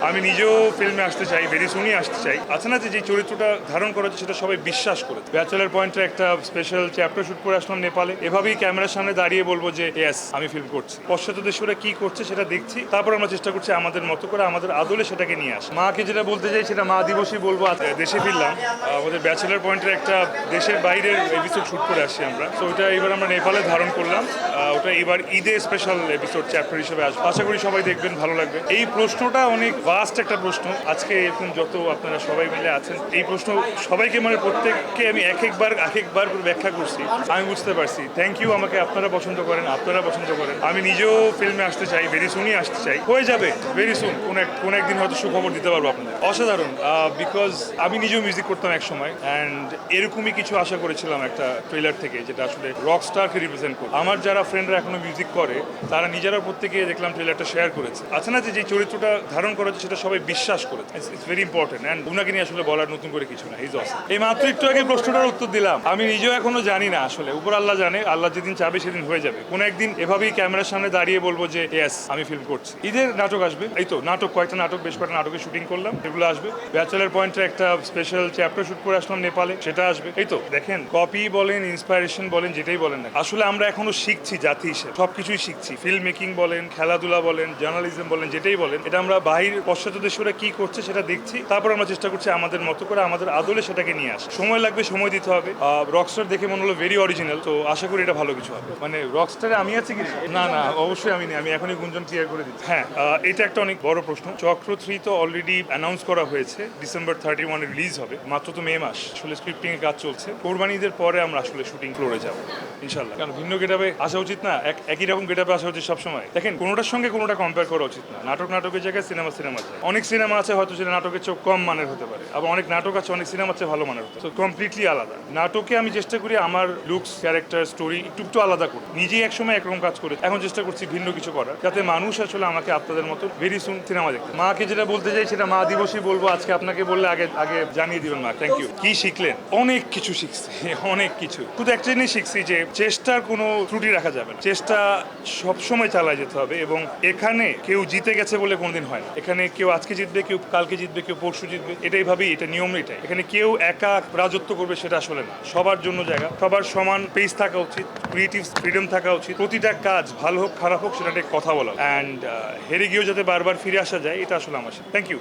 আমি নিজেও ফিল্মে আসতে চাই, ভেরি সুনই আসতে চাই। আছে না যে চরিত্রটা ধারণ করা হচ্ছে সেটা সবাই বিশ্বাস করে। ব্যাচেলার পয়েন্টে একটা স্পেশাল চ্যাপ্টার শুট করে আসলাম নেপালে। এভাবেই ক্যামেরার সামনে দাঁড়িয়ে বলবো যে ইয়েস আমি ফিল্ম করছি। পশ্চাৎ দেশরা কি করছে সেটা দেখছি, তারপর আমরা চেষ্টা করছি আমাদের মতো করে আমাদের আদলে সেটাকে নিয়ে আসা। মাকে যেটা বলতে চাই সেটা মা দিবসই বলবো। দেশে ফিরলাম, আমাদের ব্যাচেলার পয়েন্টের একটা দেশের বাইরের এপিসোড শুট করে আসছি আমরা। তো ওটা এবার আমরা নেপালে ধারণ করলাম। ওটা এবার ঈদে স্পেশাল এপিসোড চ্যাপ্টার হিসেবে আসবে। আশা করি সবাই দেখবেন, ভালো লাগবে। এই প্রশ্নটা অনেক ভাস্ট একটা প্রশ্ন। আজকে এরকম যত আপনারা সবাই মিলে আছেন, এই প্রশ্ন সবাইকে মানে প্রত্যেককে আমি এক একবার করে ব্যাখ্যা করছি। আমি বুঝতে পারছি। Thank you. আমাকে আপনারা পছন্দ করেন, আপনারা পছন্দ করেন। আমি নিজেও ফিল্মে আসতে চাই, ভেরি সুনই আসতে চাই। হয়ে যাবে ভেরি সুন, কোন একদিন হয়তো সুখবর দিতে পারবো আপনাদের। অসাধারণ, বিকজ আমি নিজেও মিউজিক করতাম এক সময়, অ্যান্ড এরকমই কিছু আশা করেছিলাম একটা ট্রেলার থেকে, যেটা আসলে রক স্টারকে রিপ্রেজেন্ট করে। আমার যারা ফ্রেন্ডরা এখনো মিউজিক করে তারা নিজেরা প্রত্যেকে দেখলাম ট্রেলারটা শেয়ার করেছে। আছে না যে চরিত্রটা ধারণ করা হচ্ছে সেটা সবাই বিশ্বাস করেছে। ইটস ভেরি ইম্পর্টেন্ট, অ্যান্ড উনাকে নিয়ে আসলে বলার নতুন করে কিছু না। ইজ অসম। এই মাত্র একটু আগে প্রশ্নটার উত্তর দিলাম। আমি নিজেও এখনো জানি না আসলে, উপর আল্লাহ জানে। আল্লাহ যেদিন চাবে সেদিন হয়ে যাবে। কোন একদিন এভাবেই ক্যামেরার সামনে দাঁড়িয়ে বলবো যে ইয়েস আমি ফিল্ম করছি। ঈদের নাটক আসবে, এই তো নাটক, কয়েকটা নাটক, বেশ কয়েকটা নাটকের শুটিং করলাম, এগুলো আসবে। ব্যাচেলার পয়েন্টে একটা স্পেশাল চ্যাপ্টার শুট করে আসলাম নেপালে, সেটা আসবে। এই তো দেখেন, কপি বলেন, ইন্সপাইরেশন বলেন, যেটাই বলেন না, আসলে আমরা এখনো শিখছি জাতি হিসেবে, সবকিছুই শিখছি। ফিল্ম মেকিং বলেন, খেলাধুলা বলেন, জার্নালিজম বলেন, যেটাই বলেন, এটা আমরা বাহির পশ্চাৎ দেশরা কি করছে সেটা দেখছি, তারপর আমরা চেষ্টা করছি আমাদের মতো করে আমাদের আদলে সেটাকে নিয়ে আসা। সময় লাগবে, সময় দিতে হবে। রকস্টার দেখে মনে হলো ভেরি অরিজিনাল, তো আশা করি এটা ভালো কিছু হবে। মানে রকস্টারে আমি আছি কি না? না, অবশ্যই আমি নেই। আমি এখনই গুঞ্জন ক্লিয়ার করে দিচ্ছি। হ্যাঁ, এটা একটা অনেক বড় প্রশ্ন। চক্র 3 তো অলরেডি অ্যানাউন্স করা হয়েছে, ডিসেম্বর 31 রিলিজ হবে। মাত্র তো মে মাস, আসলে স্ক্রিপ্টিং এর কাজ চলছে। কোরবানিদের পরে আমরা আসলে শুটিং ফ্লোরে যাব ইনশাল্লাহ। কারণ ভিন্ন গেটাবে আসা উচিত না, একই রকম গেটাবে আসা উচিত সবসময়। দেখেন, কোনোটার সঙ্গে কোনোটা কম্পেয়ার করা উচিত না। নাটকের জায়গায় সিনেমা যায়। অনেক সিনেমা আছে হয়তো সেটা নাটকের চেয়ে কম মানের হতে পারে, আবার অনেক নাটক আছে অনেক সিনেমার চেয়ে ভালো মানের হতে পারে। কমপ্লিটলি আলাদা। নাটকে আমি চেষ্টা করি আমার লুকস, ক্যারেক্টার, স্টোরি একটু আলাদা করি। নিজেই একসময় একরকম কাজ করে, এখন চেষ্টা করছি ভিন্ন কিছু করার, যাতে মানুষ আসলে আমাকে আপনাদের মতো ভেরি সুন সিনেমা দেখতে। মাকে যেটা বলতে চাই সেটা মা দিবসই বলবো। আজকে আপনাকে বললে আগে জানিয়ে দিবেন মা। Thank you. কি শিখলেন? অনেক কিছু শিখছি, অনেক কিছু। শুধু একটা জিনিস শিখছি যে চেষ্টার কোনো ত্রুটি রাখা যাবে না। চেষ্টা সবসময় চালায় যেতে হবে, এবং এখানে কেউ জিতে গেছে বলে কোনোদিন হয় না। এখানে কেউ আজকে জিতবে, কেউ কালকে জিতবে, কেউ পরশু জিতবে, এটাই ভাবেই, এটা নিয়ম এটাই। এখানে কেউ একা রাজত্ব করবে সেটা আসলে না। সবার জন্য জায়গা, সবার সমান পেস থাকা উচিত, ক্রিয়েটিভ ফ্রিডম থাকা উচিত। প্রতিটা কাজ ভালো হোক খারাপ হোক সেটা কথা বলা, অ্যান্ড হেরে গিয়েও যাতে বারবার ফিরে আসা যায়, এটা আসলে আমার। Thank you.